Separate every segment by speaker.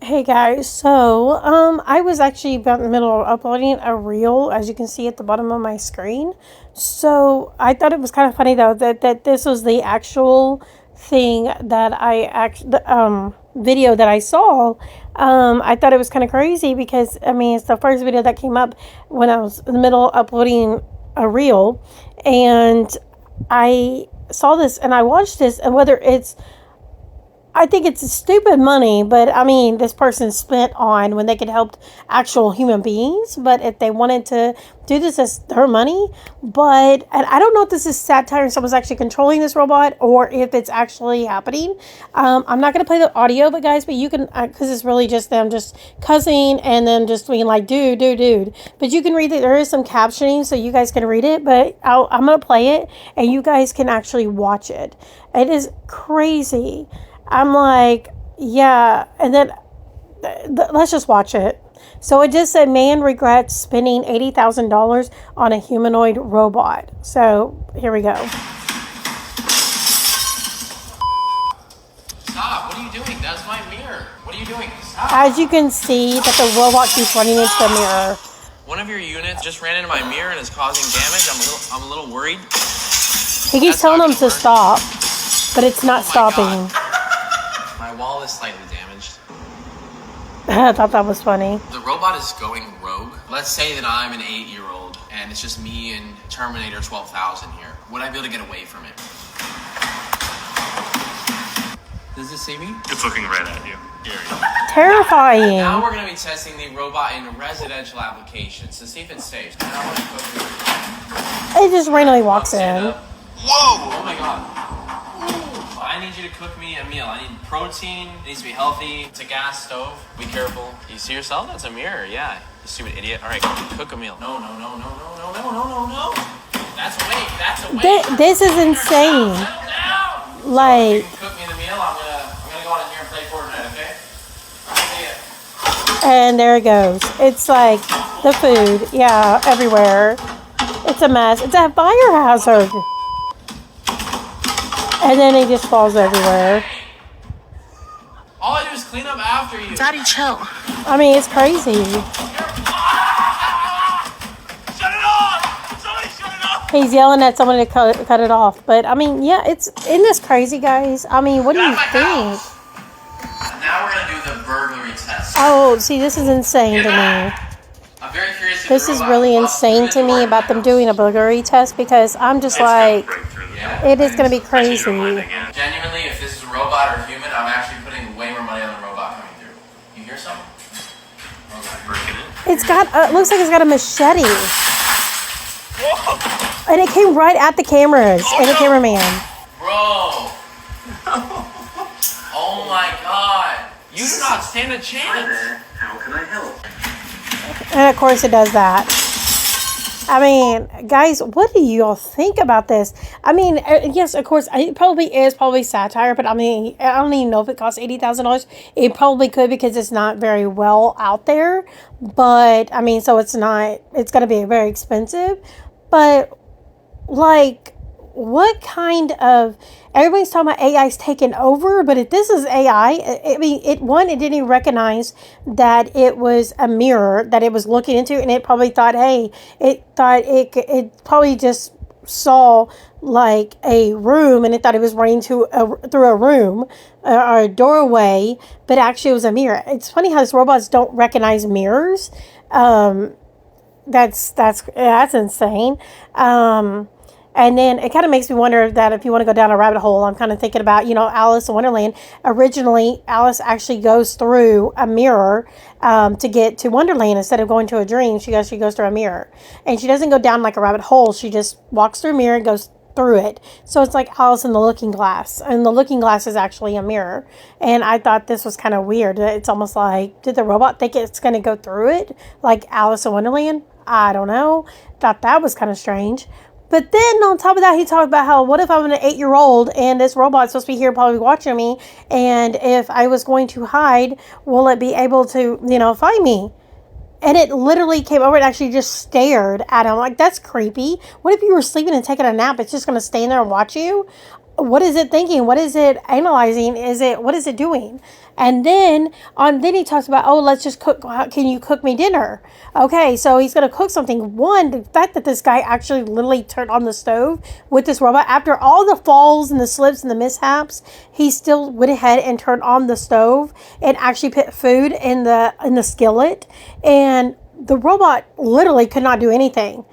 Speaker 1: Hey guys, so I was actually about in the middle of uploading a reel, as you can see at the bottom of my screen. So I thought it was kind of funny though that this was the actual thing that video that I saw. I thought it was kind of crazy because I mean it's the first video that came up when I was in the middle of uploading a reel, and I saw this and I watched this, and whether it's I think it's stupid money, but I mean, this person spent on when they could help actual human beings. But if they wanted to do this as their money, and I don't know if this is satire and someone's actually controlling this robot or if it's actually happening. I'm not going to play the audio, but you can, because it's really just them just cussing and then just being like, dude. But you can read it. There is some captioning, so you guys can read it, but I'm going to play it and you guys can actually watch it. It is crazy. I'm like, yeah, and then let's just watch it. So it just said, man regrets spending $80,000 on a humanoid robot. So here we go.
Speaker 2: Stop, what are you doing? That's my mirror. What are you doing? Stop.
Speaker 1: As you can see that the robot keeps running into the mirror.
Speaker 2: One of your units just ran into my mirror and is causing damage. I'm a little worried.
Speaker 1: He keeps telling them to stop, but it's not stopping.
Speaker 2: God. My wall is slightly damaged.
Speaker 1: I thought that was funny.
Speaker 2: The robot is going rogue. Let's say that I'm an 8-year-old and it's just me and Terminator 12,000 here. Would I be able to get away from it? Does it see me?
Speaker 3: It's looking right at you. Here.
Speaker 1: Terrifying.
Speaker 2: Now we're going to be testing the robot in residential applications to see if it's safe.
Speaker 1: It just randomly walks in.
Speaker 2: Whoa! Oh my god. I need you to cook me a meal. I need protein. It needs to be healthy. It's a gas stove. Be careful. You see yourself? That's a mirror. Yeah. You stupid idiot. All right, cook a meal. No. That's a wait. That's a wait.
Speaker 1: This is insane.
Speaker 2: Settle down.
Speaker 1: Like,
Speaker 2: So cook me the meal. I'm gonna go on in here and play Fortnite. Okay? See ya.
Speaker 1: and there it goes. It's like the food, yeah, everywhere. It's a mess. It's a fire hazard. And then it just falls everywhere.
Speaker 2: All I do is clean up after you.
Speaker 4: Daddy, chill.
Speaker 1: I mean, it's crazy.
Speaker 3: Shut it off! Somebody shut it off!
Speaker 1: He's yelling at someone to cut it off. But, I mean, yeah, isn't this crazy, guys? I mean, what do you think?
Speaker 2: Now we're gonna do the burglary test.
Speaker 1: Oh, see, this is insane to me.
Speaker 2: I'm very curious if
Speaker 1: This
Speaker 2: the
Speaker 1: is
Speaker 2: robot
Speaker 1: really
Speaker 2: will
Speaker 1: insane
Speaker 2: walk
Speaker 1: to
Speaker 2: through the
Speaker 1: me
Speaker 2: door
Speaker 1: about them
Speaker 2: in my
Speaker 1: doing a
Speaker 2: house.
Speaker 1: burglary test because I'm just
Speaker 3: It's gonna
Speaker 1: like,
Speaker 3: break through the
Speaker 1: it is going to be crazy.
Speaker 2: Genuinely, if this is a robot or human, I'm actually putting way more money on the robot coming through. You hear something?
Speaker 3: Breaking it.
Speaker 1: It's got, looks like it's got a machete.
Speaker 3: Whoa!
Speaker 1: And it came right at the cameras and the cameraman.
Speaker 2: Bro! Oh my god! You do not stand a chance!
Speaker 3: How can I help?
Speaker 1: And of course it does that. I mean, guys, what do you all think about this? I mean, yes, of course, it probably is satire, but I mean, I don't even know if it costs $80,000. It probably could because it's not very well out there. But, I mean, so it's going to be very expensive. But, like, what kind of, everybody's talking about AI's taking over, but if this is AI, I mean, it didn't even recognize that it was a mirror that it was looking into, and it probably thought, hey, it probably just saw like a room, and it thought it was running through a room or a doorway, but actually it was a mirror. It's funny how these robots don't recognize mirrors. That's insane. And then it kind of makes me wonder that if you want to go down a rabbit hole, I'm kind of thinking about, Alice in Wonderland. Originally, Alice actually goes through a mirror to get to Wonderland instead of going to a dream. She goes through a mirror. And she doesn't go down like a rabbit hole. She just walks through a mirror and goes through it. So it's like Alice in the Looking Glass. And the Looking Glass is actually a mirror. And I thought this was kind of weird. It's almost like, did the robot think it's going to go through it? Like Alice in Wonderland? I don't know. Thought that was kind of strange. But then on top of that, he talked about how, what if I'm an 8-year-old and this robot's supposed to be here probably watching me, and if I was going to hide, will it be able to, find me? And it literally came over and actually just stared at him. Like, that's creepy. What if you were sleeping and taking a nap? It's just going to stand there and watch you? what is it thinking? What is it analyzing? What is it doing? And then he talks about, oh, let's just cook. Can you cook me dinner? Okay, so he's going to cook something. One, the fact that this guy actually literally turned on the stove with this robot, after all the falls and the slips and the mishaps, he still went ahead and turned on the stove and actually put food in the skillet. And the robot literally could not do anything.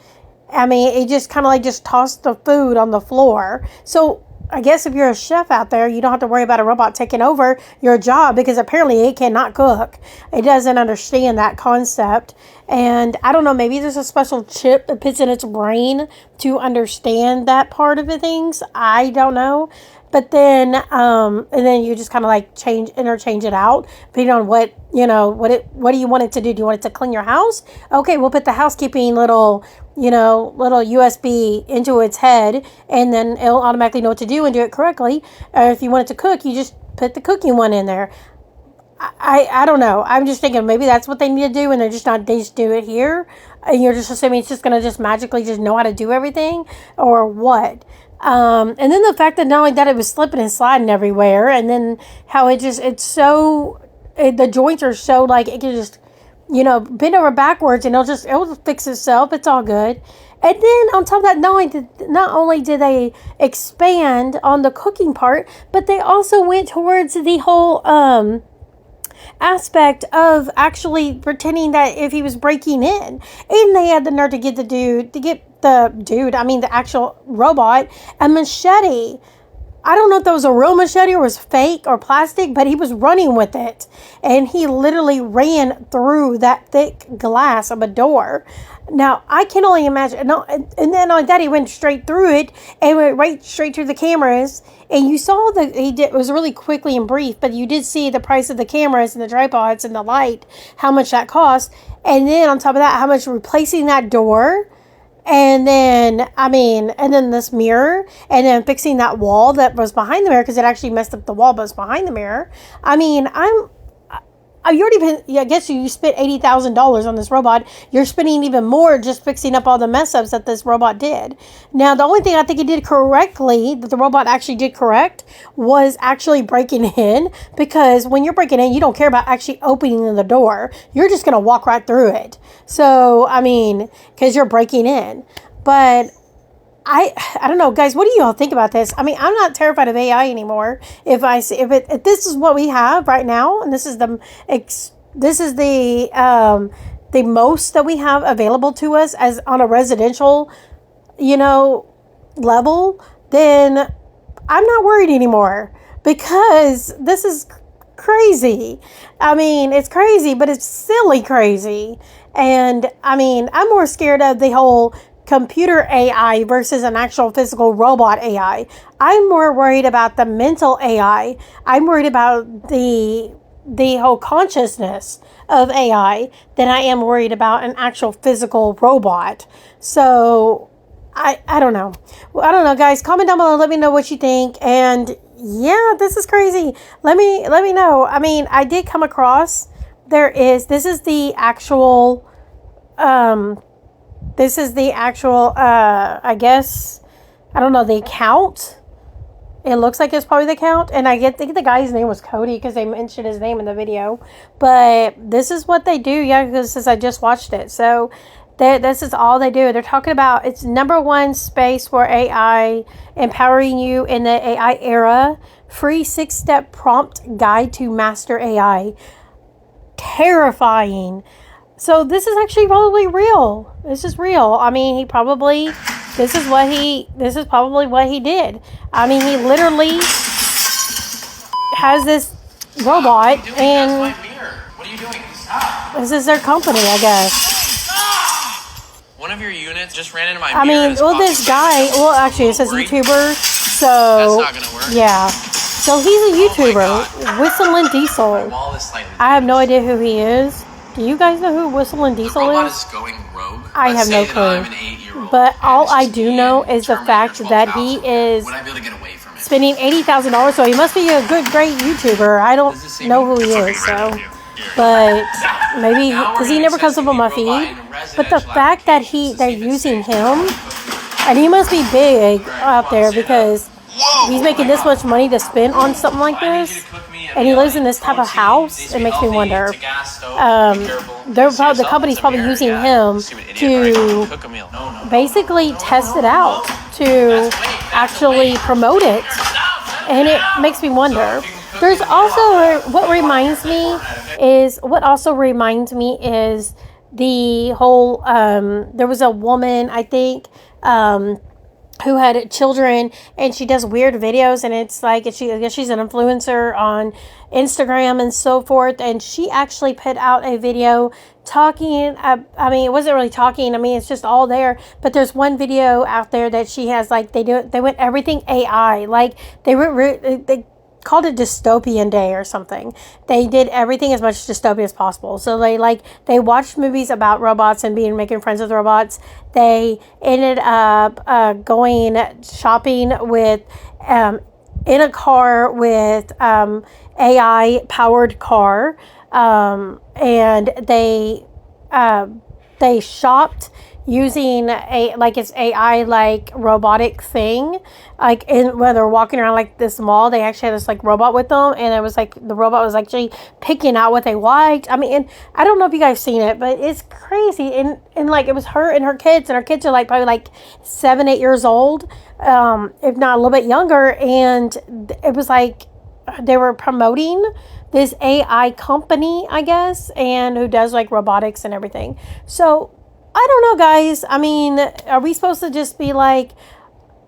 Speaker 1: I mean, it just kind of like just tossed the food on the floor. So I guess if you're a chef out there, you don't have to worry about a robot taking over your job, because apparently it cannot cook. It doesn't understand that concept. And I don't know, maybe there's a special chip that fits in its brain to understand that part of the things. I don't know. But then, and then you just kind of like interchange it out, depending on what do you want it to do? Do you want it to clean your house? Okay, we'll put the housekeeping little USB into its head, and then it'll automatically know what to do and do it correctly. Or if you want it to cook, you just put the cooking one in there. I don't know. I'm just thinking maybe that's what they need to do, and they just do it here. And you're just assuming it's just going to just magically just know how to do everything, or what? And then the fact that not only that it was slipping and sliding everywhere, and then how the joints are so like it can just, bend over backwards and it'll fix itself. It's all good. And then on top of that, not only did they expand on the cooking part, but they also went towards the whole, aspect of actually pretending that if he was breaking in, and they had the nerve to get the actual robot a machete. I don't know if that was a real machete or was fake or plastic, but he was running with it, and he literally ran through that thick glass of a door. Now, I can only imagine. No, and then on that, he went straight through it and went right straight through the cameras. And you saw it was really quickly and brief, but you did see the price of the cameras and the tripods and the light, how much that cost. And then on top of that, how much replacing that door. And then, and then this mirror, and then fixing that wall that was behind the mirror, because it actually messed up the wall, but it's behind the mirror. I guess you spent $80,000 on this robot. You're spending even more just fixing up all the mess ups that this robot did. Now, the only thing I think it did correctly, that the robot actually did correct, was actually breaking in. Because when you're breaking in, you don't care about actually opening the door. You're just going to walk right through it. So, because you're breaking in. But I don't know, guys. What do you all think about this? I'm not terrified of AI anymore. If this is what we have right now, and this is the most that we have available to us as on a residential, level, then I'm not worried anymore, because this is crazy. It's crazy, but it's silly crazy. And I'm more scared of the whole computer AI versus an actual physical robot AI. I'm more worried about the mental AI. I'm worried about the whole consciousness of AI than I am worried about an actual physical robot. So I don't know. Well, I don't know, guys. Comment down below. Let me know what you think. And yeah, this is crazy. Let me know. I did come across. This is the actual. I guess, I don't know, the account. It looks like it's probably the account. And I think the guy's name was Cody, because they mentioned his name in the video. But this is what they do. Yeah, because since I just watched it. So this is all they do. They're talking about it's #1 space for AI, empowering you in the AI era. Free 6-step prompt guide to master AI. Terrifying. So this is actually probably real. This is real. This is probably what he did. He literally has this robot, and
Speaker 2: That's my mirror. What are you doing? Stop.
Speaker 1: This is their company, I guess.
Speaker 2: Stop! One of your units just ran into my mirror.
Speaker 1: This guy, actually it says YouTuber, so
Speaker 2: that's not gonna work.
Speaker 1: Yeah. So he's a YouTuber, Whistling Diesel.
Speaker 2: My wall is slightly
Speaker 1: I have no idea who he is. Do you guys know who Whistling Diesel
Speaker 2: The robot
Speaker 1: is?
Speaker 2: is going rogue.
Speaker 1: I have no clue.
Speaker 2: I'm an 8-year-old,
Speaker 1: But all I
Speaker 2: and
Speaker 1: do know is the fact that he is
Speaker 2: would I be able to get away from it?
Speaker 1: spending $80,000, so he must be a great YouTuber. I don't know who he is, so. But maybe, because he never comes up on my feed. But the fact that they're using him, and he must be big out there, because he's making this much money to spend on something like this, and he lives in this type of house. It makes me wonder. The company's probably using him to basically test it out, to actually promote it, and it makes me wonder. There's also what also reminds me is the whole. There was a woman, I think, who had children, and she does weird videos, and it's like I guess she's an influencer on Instagram and so forth, and she actually put out a video talking. I mean, it wasn't really talking. I mean, it's just all there. But there's one video out there that she has, like, they went everything AI, like they called it Dystopian Day or something. They did everything as much dystopia as possible. So they watched movies about robots and making friends with robots. They ended up going shopping with in a car with AI powered car, and they shopped using it's AI like robotic thing, like when they're walking around like this mall, they actually had this like robot with them, and it was like the robot was actually picking out what they liked. I mean, and I don't know if you guys seen it, but it's crazy. And like it was her and her kids are like probably like 7-8 years old, if not a little bit younger, and it was like they were promoting this AI company, I guess, and who does like robotics and everything. So I don't know, guys. I mean, are we supposed to just be like,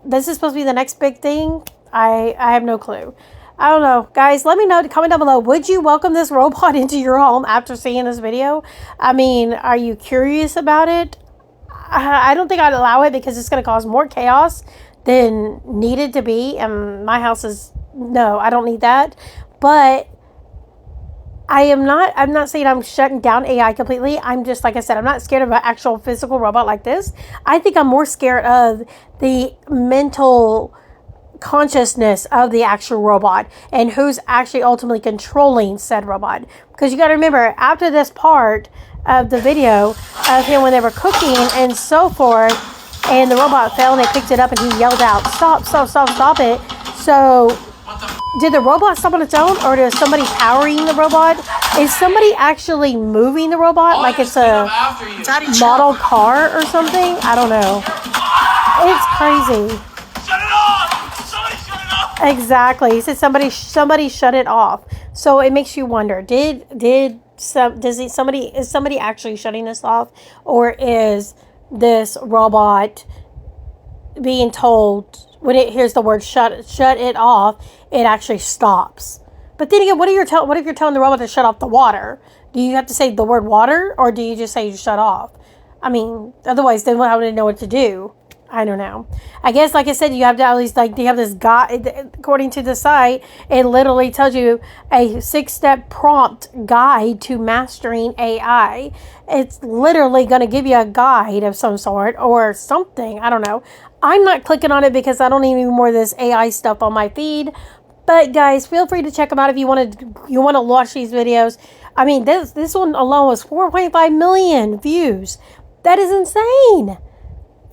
Speaker 1: this is supposed to be the next big thing? I have no clue. I don't know. Guys, let me know. Comment down below. Would you welcome this robot into your home after seeing this video? I mean, are you curious about it? I don't think I'd allow it because it's going to cause more chaos than needed to be. And my house is, no, I don't need that. But I'm not saying I'm shutting down AI completely. I'm just, like I said, I'm not scared of an actual physical robot like this. I think I'm more scared of the mental consciousness of the actual robot and who's actually ultimately controlling said robot. Because you got to remember, after this part of the video of him when they were cooking and so forth, and the robot fell and they picked it up and he yelled out, "Stop, stop, stop, stop it." So did the robot stop on its own, or is somebody powering the robot? Is somebody actually moving the robot like it's a model car or something? I don't know. It's crazy.
Speaker 3: Shut it off! Somebody shut it off!
Speaker 1: Exactly. He said somebody shut it off. So it makes you wonder, is somebody actually shutting this off, or is this robot being told when it hears the word shut it off, it actually stops? But then again, what if you're telling the robot to shut off the water? Do you have to say the word water, or do you just say shut off? I mean, otherwise, then how would it know what to do? I don't know. I guess, like I said, you have to at least, like, you have this guide, according to the site, it literally tells you a 6-step prompt guide to mastering AI. It's literally going to give you a guide of some sort or something. I don't know. I'm not clicking on it because I don't need any more of this AI stuff on my feed. But guys, feel free to check them out if you want to watch these videos. I mean, this one alone was 4.5 million views. That is insane.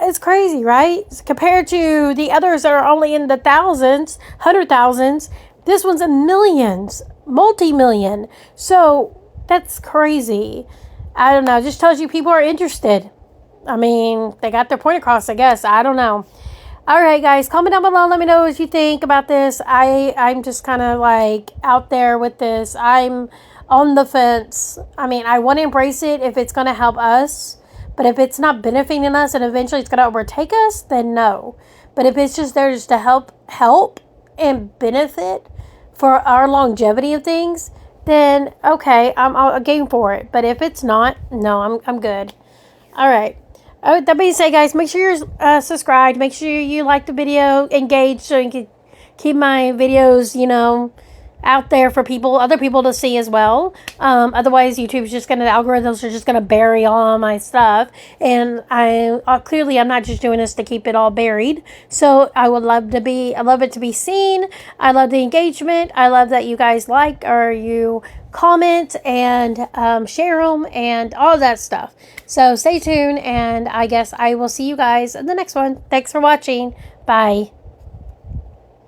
Speaker 1: It's crazy, right? Compared to the others that are only in the thousands, 100,000s, this one's in millions, multi-million. So that's crazy. I don't know. It just tells you people are interested. I mean, they got their point across, I guess. I don't know. All right, guys, comment down below. Let me know what you think about this. I'm just kind of like out there with this. I'm on the fence. I mean, I want to embrace it if it's going to help us. But if it's not benefiting us and eventually it's going to overtake us, then no. But if it's just there just to help and benefit for our longevity of things, then okay, I'm game for it. But if it's not, no, I'm good. All right. That being said, guys, make sure you're subscribed. Make sure you like the video, engage, so you can keep my videos, out there for other people to see as well. Otherwise, YouTube's just the algorithms are just gonna bury all my stuff. And clearly I'm not just doing this to keep it all buried. So I love it to be seen. I love the engagement. I love that you guys like or you comment and share them and all that stuff. So stay tuned, and I guess I will see you guys in the next one. Thanks for watching. Bye.